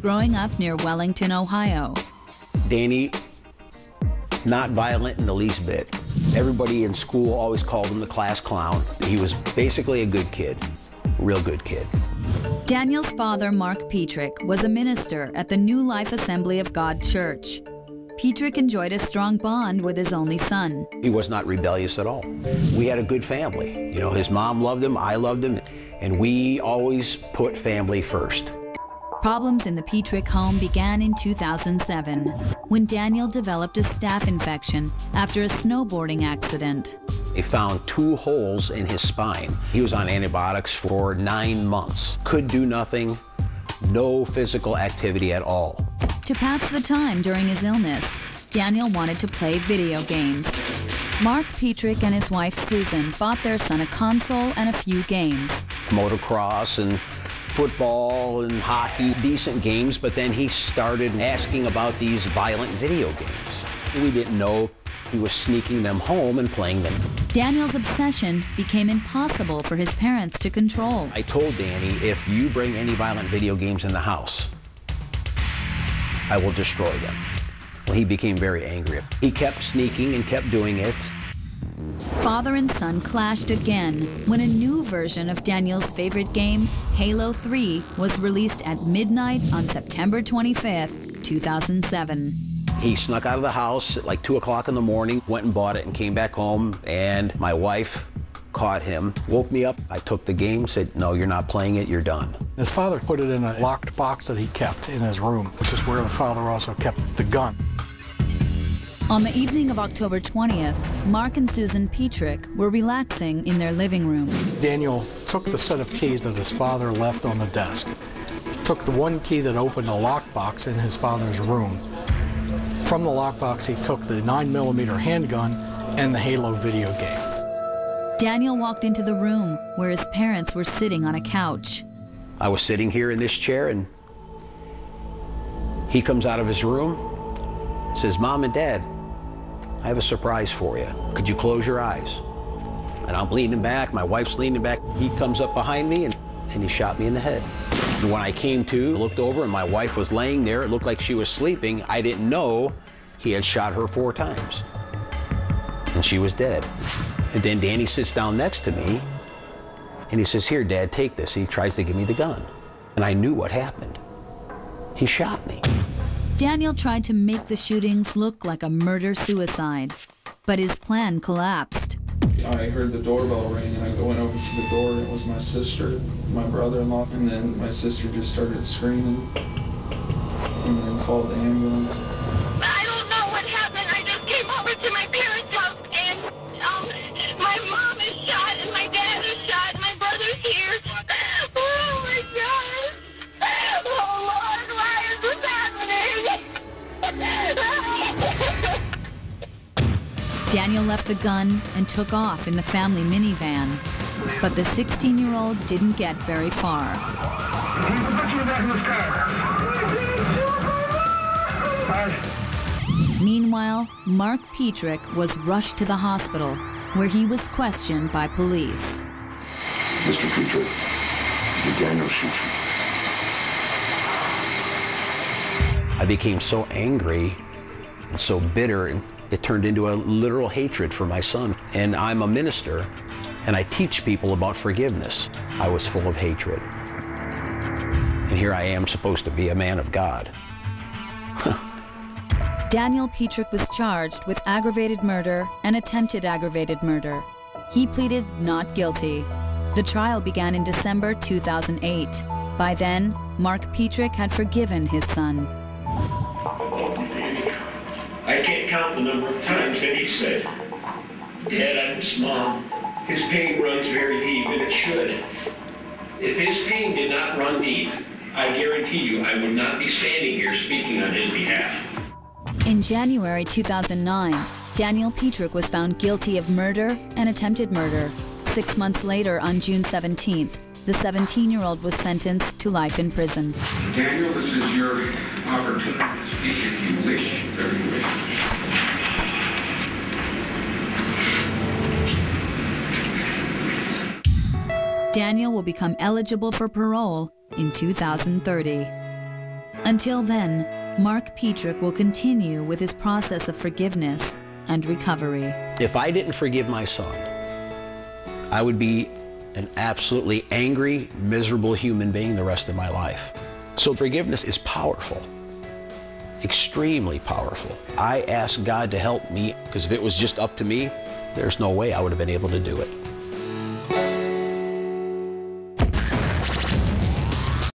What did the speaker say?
growing up near Wellington, Ohio. Danny, not violent in the least bit. Everybody in school always called him the class clown. He was basically a good kid, real good kid. Daniel's father, Mark Petrick, was a minister at the New Life Assembly of God Church. Petrick enjoyed a strong bond with his only son. He was not rebellious at all. We had a good family. You know, his mom loved him, I loved him, and we always put family first. Problems in the Petrick home began in 2007, when Daniel developed a staph infection after a snowboarding accident. They found 2 holes in his spine. He was on antibiotics for 9 months. Could do nothing, no physical activity at all. To pass the time during his illness, Daniel wanted to play video games. Mark Petrick and his wife Susan bought their son a console and a few games. Motocross and football and hockey, decent games, but then he started asking about these violent video games. We didn't know he was sneaking them home and playing them. Daniel's obsession became impossible for his parents to control. I told Danny, if you bring any violent video games in the house, I will destroy them. Well, he became very angry. He kept sneaking and kept doing it. Father and son clashed again when a new version of Daniel's favorite game, Halo 3, was released at midnight on September 25th, 2007. He snuck out of the house at like 2 o'clock in the morning, went and bought it and came back home, and my wife caught him, woke me up. I took the game, said, no, you're not playing it, you're done. His father put it in a locked box that he kept in his room, which is where the father also kept the gun. On the evening of October 20th, Mark and Susan Petrick were relaxing in their living room. Daniel took the set of keys that his father left on the desk, took the one key that opened a lockbox in his father's room. From the lockbox, he took the 9mm handgun and the Halo video game. Daniel walked into the room where his parents were sitting on a couch. I was sitting here in this chair, and he comes out of his room, says, Mom and Dad, I have a surprise for you. Could you close your eyes? And I'm leaning back, my wife's leaning back. He comes up behind me and he shot me in the head. And when I came to, looked over, and my wife was laying there. It looked like she was sleeping. I didn't know he had shot her 4 times. And she was dead. And then Danny sits down next to me, and he says, here, Dad, take this. He tries to give me the gun. And I knew what happened. He shot me. Daniel tried to make the shootings look like a murder-suicide, but his plan collapsed. I heard the doorbell ring, and I went over to the door, and it was my sister, my brother-in-law, and then my sister just started screaming and then called the ambulance. I don't know what happened. I just came over to my parents' house, and my mom is shot, and my dad is shot, and my brother's here. Oh, my God. Oh, Lord, why is this happening? Daniel left the gun and took off in the family minivan. But the 16-year-old didn't get very far. Meanwhile, Mark Petrick was rushed to the hospital, where he was questioned by police. Mr. Petrick, did Daniel shoot you? I became so angry and so bitter, and it turned into a literal hatred for my son. And I'm a minister, and I teach people about forgiveness. I was full of hatred. And here I am supposed to be a man of God. Daniel Petrick was charged with aggravated murder and attempted aggravated murder. He pleaded not guilty. The trial began in December 2008. By then, Mark Petrick had forgiven his son. I can't count the number of times that he said, Dad, I miss Mom. His pain runs very deep, and it should. If his pain did not run deep, I guarantee you I would not be standing here speaking on his behalf. In January 2009, Daniel Petrick was found guilty of murder and attempted murder. 6 months later, on June 17th, the 17-year-old was sentenced to life in prison. Daniel, this is your opportunity to speak if you wish. Very wish. Daniel will become eligible for parole in 2030. Until then, Mark Petrick will continue with his process of forgiveness and recovery. If I didn't forgive my son, I would be an absolutely angry, miserable human being the rest of my life. So forgiveness is powerful, extremely powerful. I ask God to help me, because if it was just up to me, there's no way I would have been able to do it.